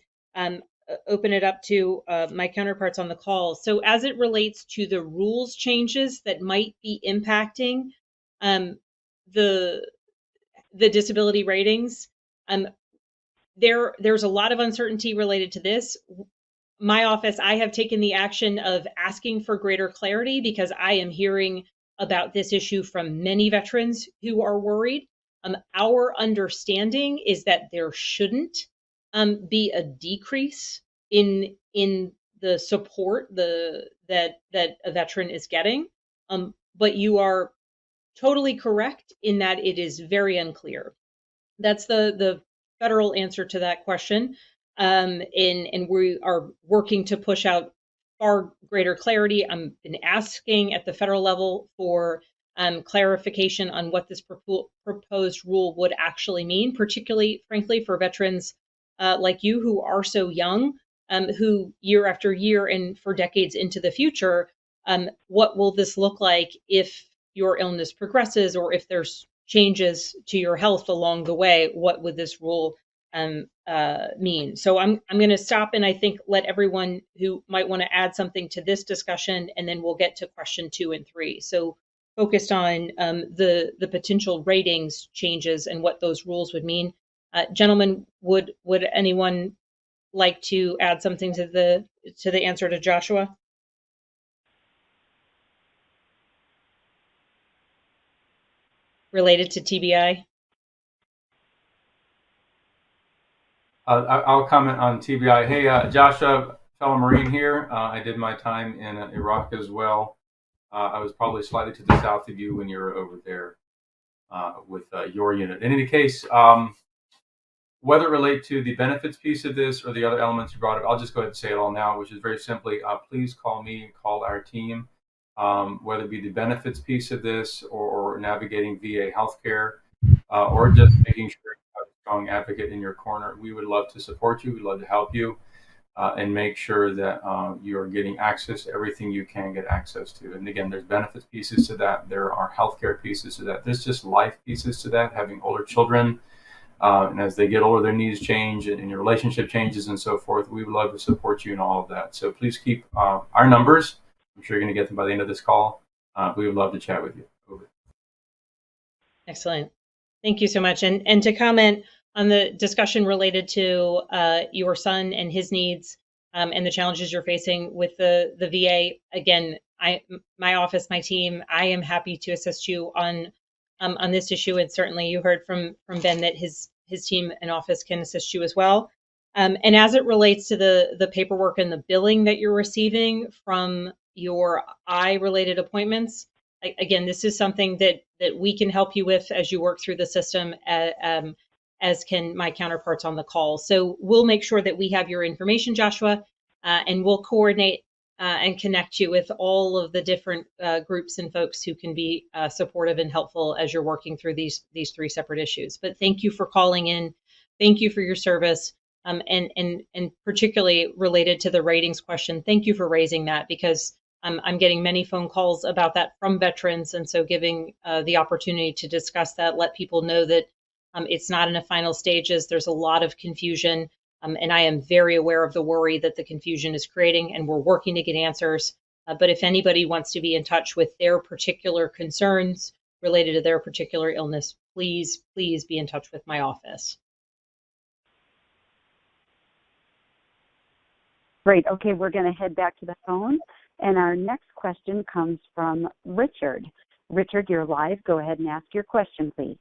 S2: open it up to my counterparts on the call. So as it relates to the rules changes that might be impacting the disability ratings, there's a lot of uncertainty related to this. My office, I have taken the action of asking for greater clarity because I am hearing about this issue from many veterans who are worried. Our understanding is that there shouldn't be a decrease in the support that a veteran is getting. But you are totally correct in that it is very unclear. That's the federal answer to that question. And we are working to push out far greater clarity. I've been asking at the federal level for clarification on what this proposed rule would actually mean, particularly, frankly, for veterans like you who are so young, who year after year and for decades into the future, what will this look like if your illness progresses or if there's changes to your health along the way? What would this rule mean? So I'm going to stop and I think let everyone who might want to add something to this discussion, and then we'll get to question 2 and 3. So focused on the potential ratings changes and what those rules would mean. Gentlemen, would anyone like to add something to the answer to Joshua? Related to TBI?
S4: I'll comment on TBI. Hey, Joshua, fellow Marine here. I did my time in Iraq as well. I was probably slightly to the south of you when you were over there with your unit. In any case, whether it relate to the benefits piece of this or the other elements you brought up, I'll just go ahead and say it all now, which is very simply, please call me, call our team, whether it be the benefits piece of this or navigating VA healthcare, or just making sure you have a strong advocate in your corner. We would love to support you. We'd love to help you and make sure that you're getting access to everything you can get access to. And again, there's benefits pieces to that. There are healthcare pieces to that. There's just life pieces to that, having older children. And as they get older, their needs change and your relationship changes and so forth. We would love to support you in all of that. So please keep our numbers. I'm sure you're going to get them by the end of this call. We would love to chat with you. Over.
S2: Excellent. Thank you so much. And to comment on the discussion related to your son and his needs and the challenges you're facing with the VA, again, my office, my team, I am happy to assist you on this issue. And certainly you heard from Ben that his team and office can assist you as well. And as it relates to the paperwork and the billing that you're receiving from your eye-related appointments, again, this is something that we can help you with as you work through the system, as can my counterparts on the call. So we'll make sure that we have your information, Joshua, and we'll coordinate and connect you with all of the different groups and folks who can be supportive and helpful as you're working through these three separate issues. But thank you for calling in. Thank you for your service. And particularly related to the ratings question, thank you for raising that, because I'm getting many phone calls about that from veterans. And so giving the opportunity to discuss that, let people know that it's not in the final stages. There's a lot of confusion. And I am very aware of the worry that the confusion is creating, and we're working to get answers. But if anybody wants to be in touch with their particular concerns related to their particular illness, please be in touch with my office.
S1: Great. Okay, we're going to head back to the phone. And our next question comes from Richard. Richard, you're live. Go ahead and ask your question, please.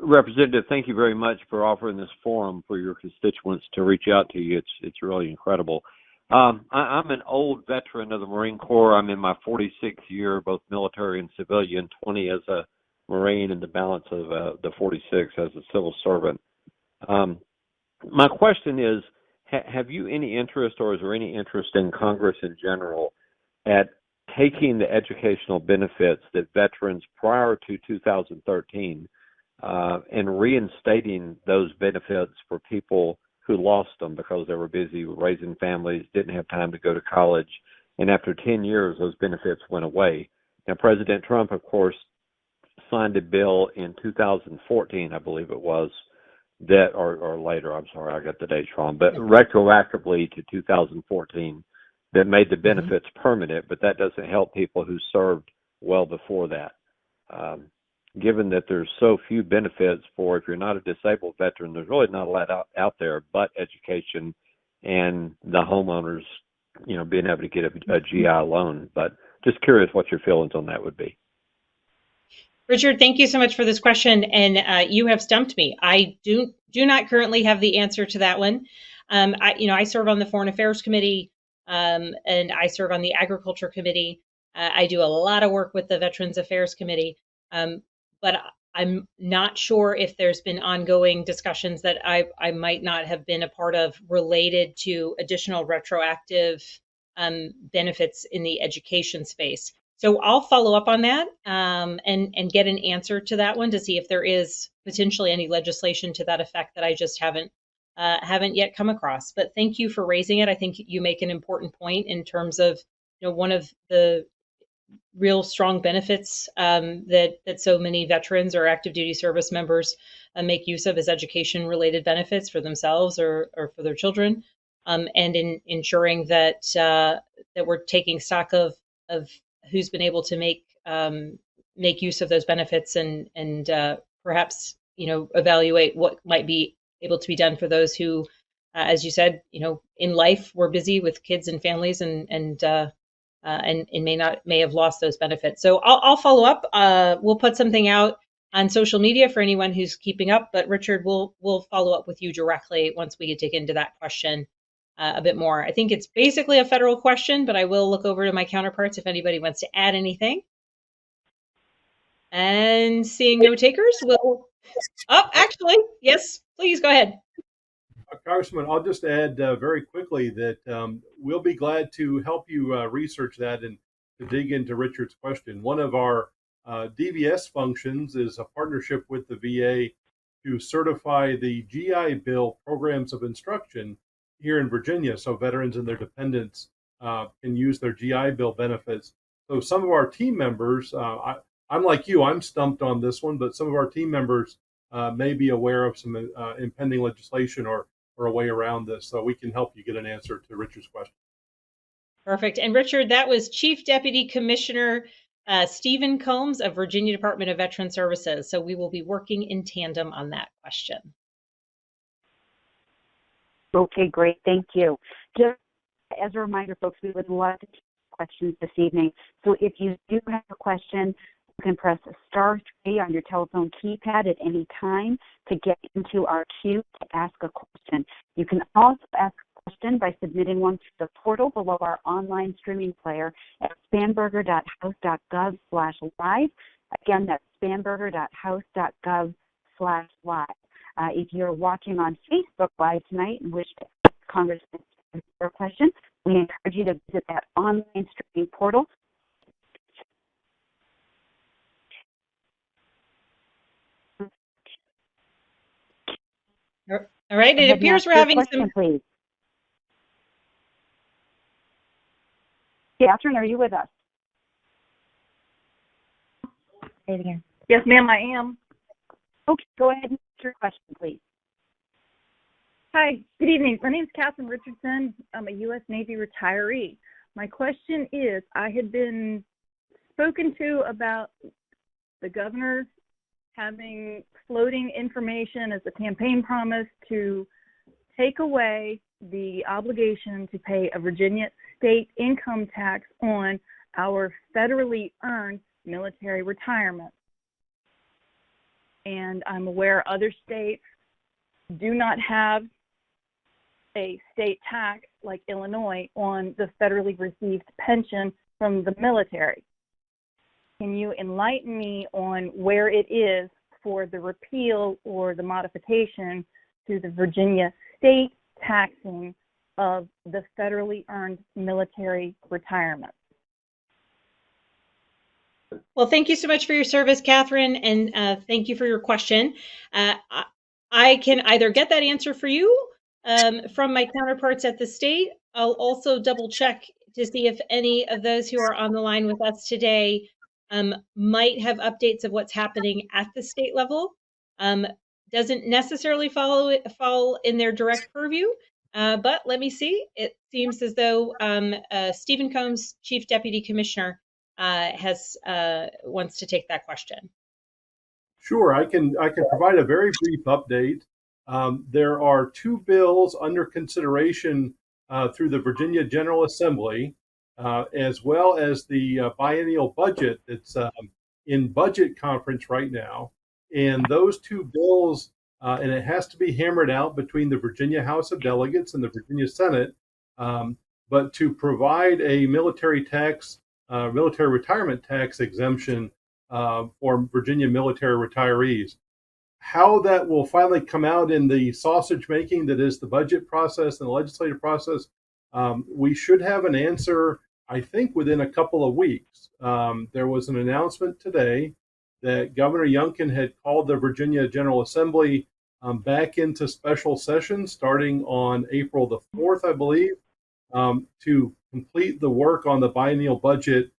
S10: Representative, thank you very much for offering this forum for your constituents to reach out to you. It's really incredible. I'm an old veteran of the Marine Corps. I'm in my 46th year, both military and civilian, 20 as a Marine and the balance of the 46 as a civil servant. My question is, have you any interest, or is there any interest in Congress in general at taking the educational benefits that veterans prior to 2013 and reinstating those benefits for people who lost them because they were busy raising families, didn't have time to go to college, and after 10 years, those benefits went away? Now, President Trump, of course, signed a bill in 2014, I believe it was, that, or later, I'm sorry, I got the dates wrong, but retroactively to 2014, that made the benefits permanent, but that doesn't help people who served well before that. Given that there's so few benefits for, if you're not a disabled veteran, there's really not a lot out there but education and the homeowners, being able to get a GI loan. But just curious what your feelings on that would be.
S2: Richard, thank you so much for this question, and you have stumped me. I do not currently have the answer to that one. I serve on the Foreign Affairs Committee, and I serve on the Agriculture Committee. I do a lot of work with the Veterans Affairs Committee, but I'm not sure if there's been ongoing discussions that I might not have been a part of related to additional retroactive benefits in the education space. So I'll follow up on that and get an answer to that one to see if there is potentially any legislation to that effect that I just haven't yet come across. But thank you for raising it. I think you make an important point in terms of one of the real strong benefits that so many veterans or active duty service members make use of is education related benefits for themselves or for their children, and in ensuring that that we're taking stock of who's been able to make use of those benefits and perhaps evaluate what might be able to be done for those who, as you said, in life were busy with kids and families and may have lost those benefits. So I'll follow up. We'll put something out on social media for anyone who's keeping up. But Richard, we'll follow up with you directly once we dig into that question a bit more. I think it's basically a federal question, but I will look over to my counterparts if anybody wants to add anything. And seeing no takers, actually, yes, please go ahead.
S3: Congressman, I'll just add very quickly that we'll be glad to help you research that and to dig into Richard's question. One of our DVS functions is a partnership with the VA to certify the GI Bill programs of instruction here in Virginia, so veterans and their dependents can use their GI Bill benefits. So some of our team members, I'm like you, I'm stumped on this one, but some of our team members may be aware of some impending legislation or a way around this, so we can help you get an answer to Richard's question.
S2: Perfect. And Richard, that was Chief Deputy Commissioner Stephen Combs of Virginia Department of Veteran Services. So we will be working in tandem on that question.
S1: Okay, great. Thank you. Just as a reminder, folks, we would love to take questions this evening. So if you do have a question, you can press *3 on your telephone keypad at any time to get into our queue to ask a question. You can also ask a question by submitting one to the portal below our online streaming player at spanberger.house.gov/live. Again, that's spanberger.house.gov/live. If you're watching on Facebook Live tonight and wish to ask Congressman a question, we encourage you to visit that online streaming portal.
S2: All right, it appears we're having some...
S1: Please. Catherine, are you with us?
S11: Say it again. Yes, ma'am, I am.
S1: Okay, go ahead and ask your question, please.
S11: Hi, good evening. My name is Catherine Richardson. I'm a U.S. Navy retiree. My question is, I had been spoken to about the governor having floating information as a campaign promise to take away the obligation to pay a Virginia state income tax on our federally earned military retirement. And I'm aware other states do not have a state tax like Illinois on the federally received pension from the military. Can you enlighten me on where it is for the repeal or the modification to the Virginia state taxing of the federally earned military retirement?
S2: Well, thank you so much for your service, Catherine, and thank you for your question. I can either get that answer for you from my counterparts at the state. I'll also double check to see if any of those who are on the line with us today might have updates of what's happening at the state level. Doesn't necessarily fall in their direct purview, but let me see. It seems as though Stephen Combs, Chief Deputy Commissioner, wants to take that question.
S3: Sure, I can provide a very brief update. There are two bills under consideration through the Virginia General Assembly, as well as the biennial budget that's in budget conference right now. And those two bills, and it has to be hammered out between the Virginia House of Delegates and the Virginia Senate, but to provide a military retirement tax exemption for Virginia military retirees. How that will finally come out in the sausage making that is the budget process and the legislative process, we should have an answer, I think, within a couple of weeks. There was an announcement today that Governor Youngkin had called the Virginia General Assembly back into special session starting on April the 4th, I believe, to complete the work on the biennial budget,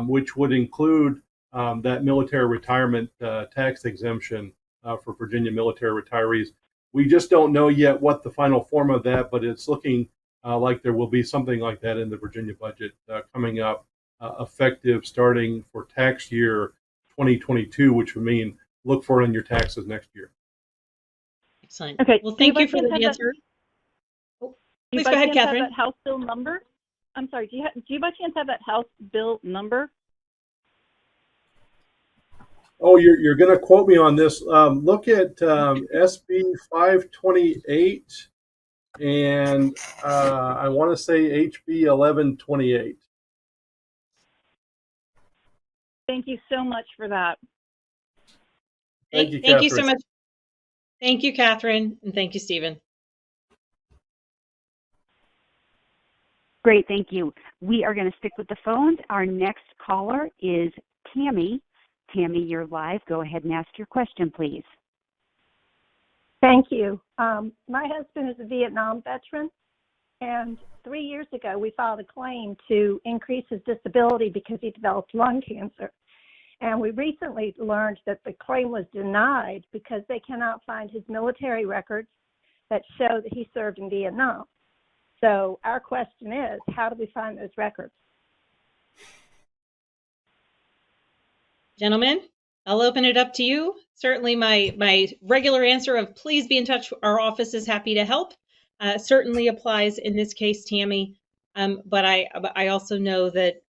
S3: which would include that military retirement tax exemption for Virginia military retirees. We just don't know yet what the final form of that, but it's looking like there will be something like that in the Virginia budget coming up, effective starting for tax year 2022, which would mean look for it in your taxes next year.
S2: Excellent.
S11: Okay.
S2: Well, thank you for the answer. Please go ahead, Catherine.
S11: That House bill number? I'm sorry. Do you by chance have that House bill number?
S3: Oh, you're going to quote me on this. Look at SB 528, and I want to say HB 1128.
S11: Thank you so much for that.
S3: Thank you,
S2: Thank you so much. Thank you, Catherine, and thank you, Stephen.
S1: Great, thank you. We are going to stick with the phones. Our next caller is Tammy. Tammy, you're live. Go ahead and ask your question, please.
S7: Thank you. My husband is a Vietnam veteran, and 3 years ago we filed a claim to increase his disability because he developed lung cancer. And we recently learned that the claim was denied because they cannot find his military records that show that he served in Vietnam. So our question is, how do we find those records?
S2: Gentlemen, I'll open it up to you. Certainly my regular answer of please be in touch. Our office is happy to help. Certainly applies in this case, Tammy. But I also know that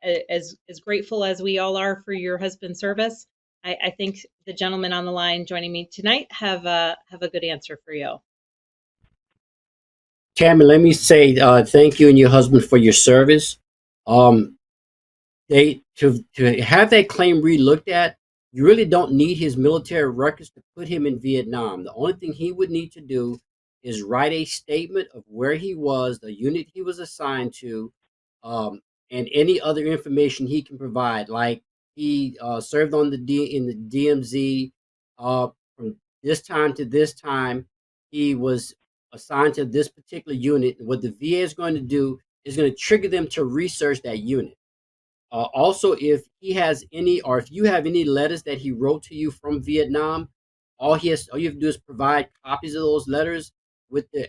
S2: as grateful as we all are for your husband's service, I think the gentlemen on the line joining me tonight have a good answer for you.
S5: Tammy, let me say thank you and your husband for your service. They to have that claim relooked at, you really don't need his military records to put him in Vietnam. The only thing he would need to do is write a statement of where he was, the unit he was assigned to, and any other information he can provide, like he served on in the DMZ from this time to this time. He was assigned to this particular unit. What the VA is going to do is going to trigger them to research that unit. Also, if he has any, or if you have any letters that he wrote to you from Vietnam, all you have to do is provide copies of those letters with the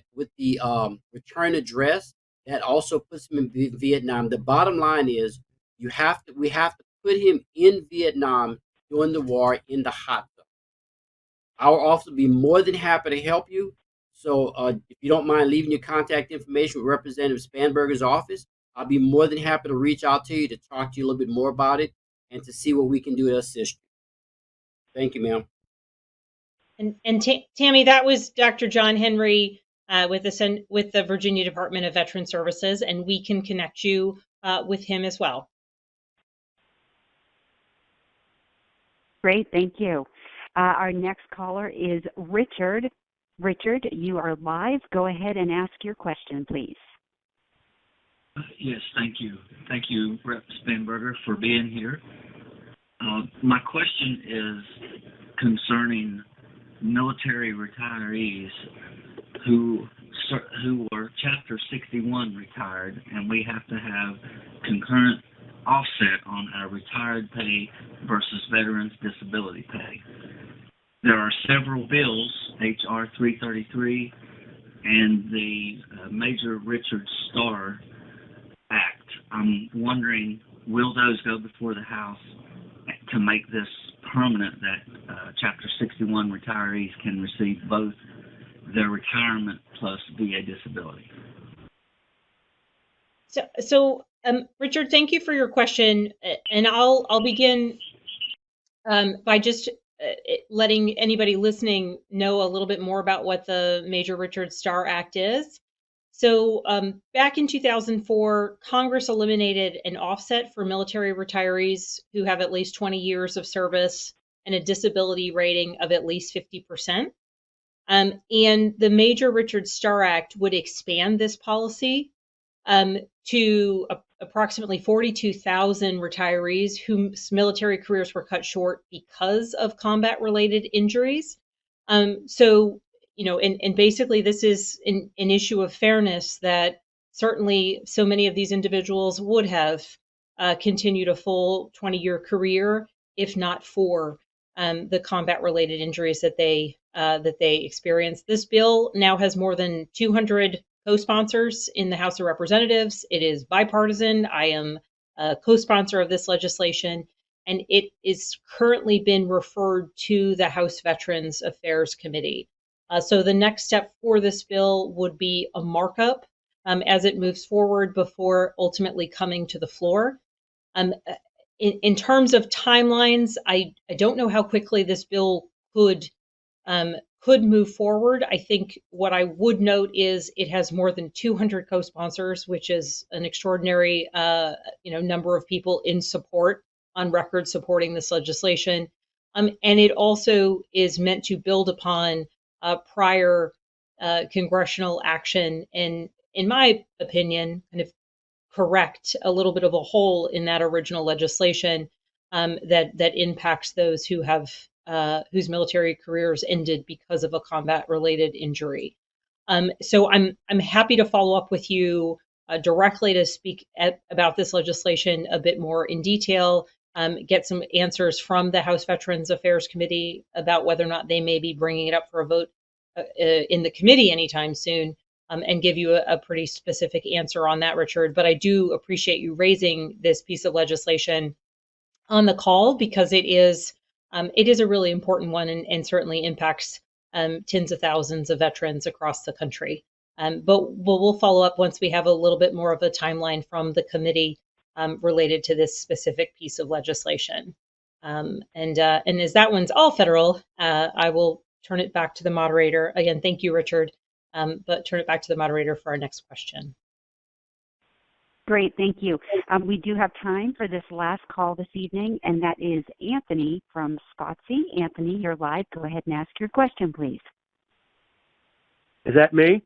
S5: return address. That also puts him in Vietnam. The bottom line is, we have to put him in Vietnam during the war in the hot zone. Our office will be more than happy to help you. So if you don't mind leaving your contact information with Representative Spanberger's office, I'll be more than happy to reach out to you to talk to you a little bit more about it and to see what we can do to assist you. Thank you, ma'am.
S2: And Tammy, that was Dr. John Henry with the Virginia Department of Veteran Services, and we can connect you with him as well.
S1: Great, thank you. Our next caller is Richard. Richard, you are live. Go ahead and ask your question, please.
S12: Yes, thank you. Thank you, Rep. Spanberger, for being here. My question is concerning military retirees who were Chapter 61 retired, and we have to have concurrent offset on our retired pay versus veterans disability pay. There are several bills, H.R. 333 and the Major Richard Starr Act. I'm wondering, will those go before the House to make this permanent that Chapter 61 retirees can receive both their retirement plus VA disability?
S2: So Richard, thank you for your question, and I'll begin by just letting anybody listening know a little bit more about what the Major Richard Starr Act is. So back in 2004, Congress eliminated an offset for military retirees who have at least 20 years of service and a disability rating of at least 50%. And the Major Richard Starr Act would expand this policy to approximately 42,000 retirees whose military careers were cut short because of combat-related injuries. So, you know, and basically this is an issue of fairness that certainly so many of these individuals would have continued a full 20-year career if not for the combat-related injuries that they experienced. This bill now has more than 200 co-sponsors in the House of Representatives. It is bipartisan. I am a co-sponsor of this legislation, and it is currently been referred to the House Veterans Affairs Committee. So the next step for this bill would be a markup as it moves forward before ultimately coming to the floor. In terms of timelines, I don't know how quickly this bill could move forward. I think what I would note is it has more than 200 co-sponsors, which is an extraordinary number of people in support, on record supporting this legislation. And it also is meant to build upon prior congressional action, and in my opinion, kind of correct a little bit of a hole in that original legislation that impacts those who have whose military careers ended because of a combat-related injury. So I'm happy to follow up with you directly to speak about this legislation a bit more in detail, get some answers from the House Veterans Affairs Committee about whether or not they may be bringing it up for a vote in the committee anytime soon, and give you a pretty specific answer on that, Richard. But I do appreciate you raising this piece of legislation on the call because it is a really important one and certainly impacts tens of thousands of veterans across the country. But we'll follow up once we have a little bit more of a timeline from the committee related to this specific piece of legislation. And as that one's all federal, I will turn it back to the moderator. Again, thank you, Richard, but turn it back to the moderator for our next question.
S1: Great, thank you. We do have time for this last call this evening, and that is Anthony from Spotsy. Anthony, you're live. Go ahead and ask your question, please.
S13: Is that me?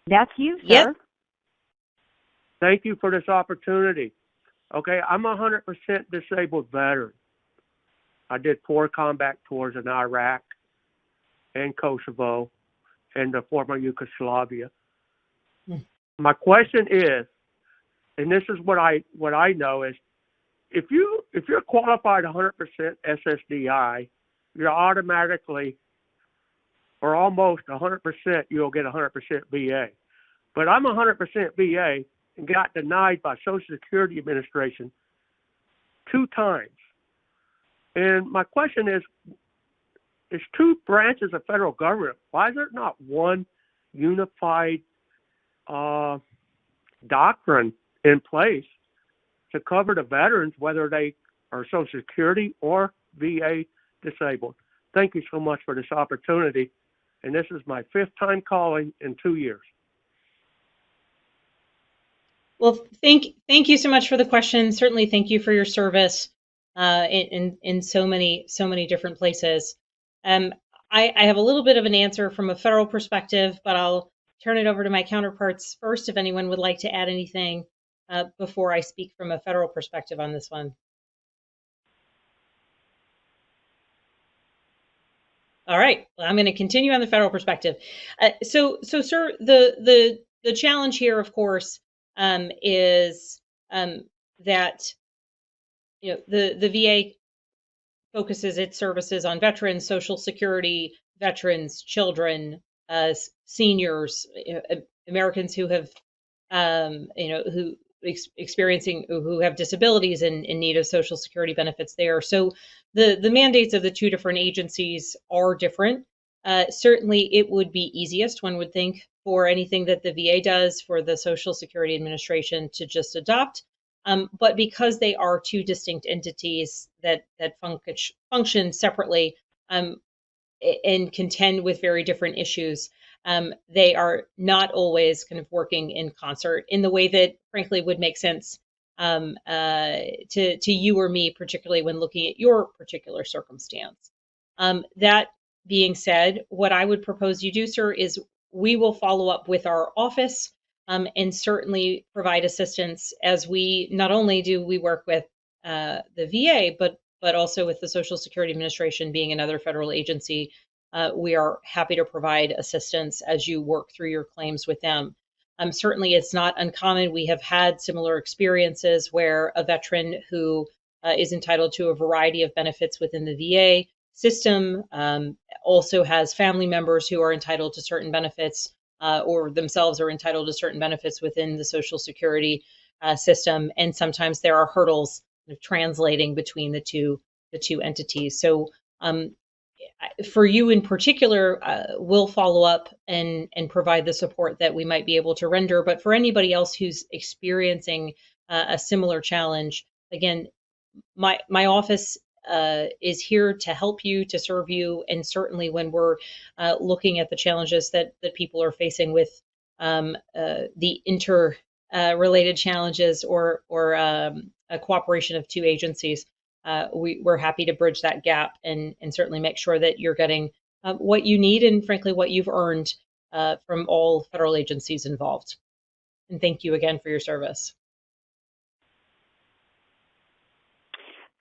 S1: That's you, sir.
S2: Yep.
S13: Thank you for this opportunity. Okay, I'm a 100% disabled veteran. I did 4 combat tours in Iraq and Kosovo and the former Yugoslavia. My question is, and this is what I know is, if you're qualified 100% SSDI, you're automatically or almost 100% you'll get 100% VA. But I'm 100% VA and got denied by Social Security Administration 2 times. And my question is, there's 2 branches of federal government. Why is there not one unified doctrine in place to cover the veterans, whether they are Social Security or VA disabled? Thank you so much for this opportunity. And this is my 5th time calling in 2 years.
S2: Well, thank you so much for the question. Certainly, thank you for your service in so many different places. I have a little bit of an answer from a federal perspective, but I'll turn it over to my counterparts first if anyone would like to add anything before I speak from a federal perspective on this one. All right, well, I'm going to continue on the federal perspective. So, sir, the challenge here, of course, is that the VA focuses its services on veterans, Social Security, veterans, children, seniors, Americans who have who have disabilities and in need of Social Security benefits there. So the mandates of the 2 different agencies are different. Certainly, it would be easiest, one would think, for anything that the VA does for the Social Security Administration to just adopt. But because they are 2 distinct entities that function separately and contend with very different issues, they are not always kind of working in concert in the way that, frankly, would make sense to you or me, particularly when looking at your particular circumstance. That being said, what I would propose you do, sir, is we will follow up with our office and certainly provide assistance, as we not only do we work with the VA, but also with the Social Security Administration being another federal agency. We are happy to provide assistance as you work through your claims with them. Certainly, it's not uncommon. We have had similar experiences where a veteran who is entitled to a variety of benefits within the VA system also has family members who are entitled to certain benefits or themselves are entitled to certain benefits within the Social Security system. And sometimes there are hurdles translating between the two entities. So for you in particular, we'll follow up and provide the support that we might be able to render. But for anybody else who's experiencing a similar challenge, again, my office is here to help you, to serve you. And certainly when we're looking at the challenges that people are facing with the interrelated challenges or a cooperation of 2 agencies, we're happy to bridge that gap and certainly make sure that you're getting what you need and, frankly, what you've earned from all federal agencies involved. And thank you again for your service.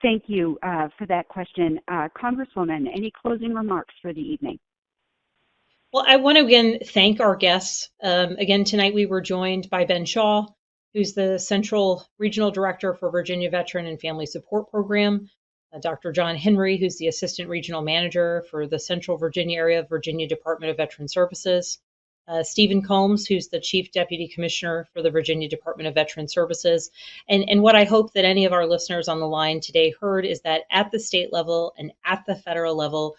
S1: Thank you for that question. Congresswoman, any closing remarks for the evening?
S2: Well, I want to again thank our guests. Again, tonight we were joined by Ben Shaw, who's the Central Regional Director for Virginia Veteran and Family Support Program, Dr. John Henry, who's the Assistant Regional Manager for the Central Virginia area of Virginia Department of Veteran Services, Stephen Combs, who's the Chief Deputy Commissioner for the Virginia Department of Veteran Services. And what I hope that any of our listeners on the line today heard is that at the state level and at the federal level,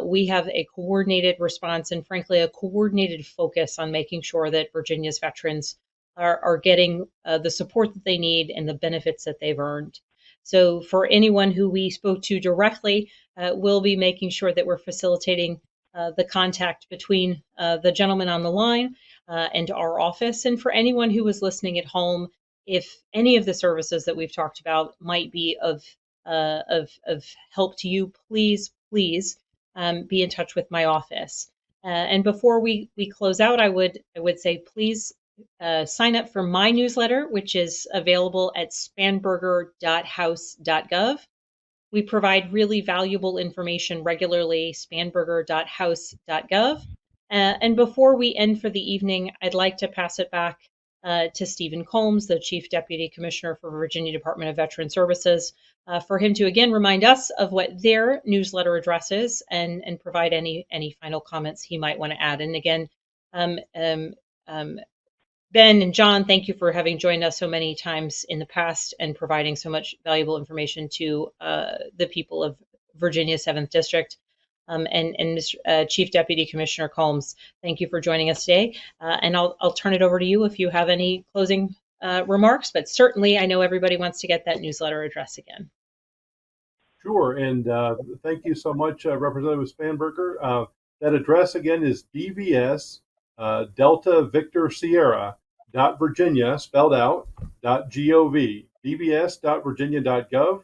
S2: we have a coordinated response and, frankly, a coordinated focus on making sure that Virginia's veterans are getting the support that they need and the benefits that they've earned. So for anyone who we spoke to directly, we'll be making sure that we're facilitating the contact between the gentleman on the line and our office. And for anyone who was listening at home, if any of the services that we've talked about might be of help to you, please be in touch with my office. And before we close out, I would say please sign up for my newsletter, which is available at spanberger.house.gov. We provide really valuable information regularly, spanberger.house.gov. And before we end for the evening, I'd like to pass it back to Stephen Combs, the Chief Deputy Commissioner for Virginia Department of Veteran Services, for him to again remind us of what their newsletter address is and provide any final comments he might want to add. And again, Ben and John, thank you for having joined us so many times in the past and providing so much valuable information to the people of Virginia's 7th District. And Chief Deputy Commissioner Combs, thank you for joining us today. And I'll turn it over to you if you have any closing remarks, but certainly I know everybody wants to get that newsletter address again.
S3: Sure, and thank you so much, Representative Spanberger. That address again is DVS Delta Victor Sierra .Virginia spelled out .gov, dvs.virginia.gov.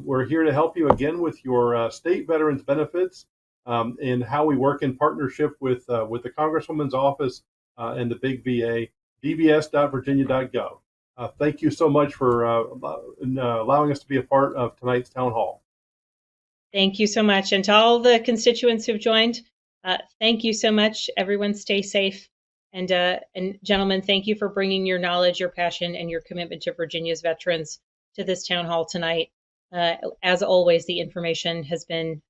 S3: We're here to help you again with your state veterans benefits and how we work in partnership with the Congresswoman's office and the big VA, dvs.virginia.gov. Thank you so much for allowing us to be a part of tonight's town hall.
S2: Thank you so much. And to all the constituents who've joined, thank you so much. Everyone stay safe. And gentlemen, thank you for bringing your knowledge, your passion, and your commitment to Virginia's veterans to this town hall tonight. As always, the information has been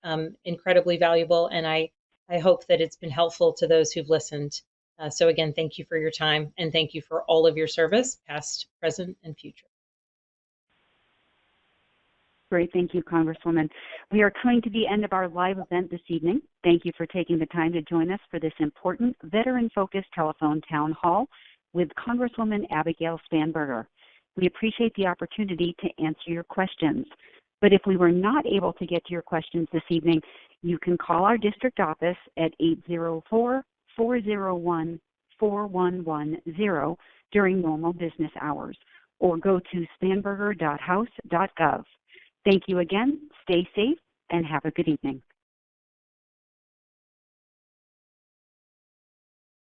S2: incredibly valuable, and I hope that it's been helpful to those who've listened. So again, thank you for your time, and thank you for all of your service, past, present, and future.
S1: Great. Thank you, Congresswoman. We are coming to the end of our live event this evening. Thank you for taking the time to join us for this important veteran-focused telephone town hall with Congresswoman Abigail Spanberger. We appreciate the opportunity to answer your questions. But if we were not able to get to your questions this evening, you can call our district office at 804-401-4110 during normal business hours, or go to spanberger.house.gov. Thank you again, stay safe, and have a good evening.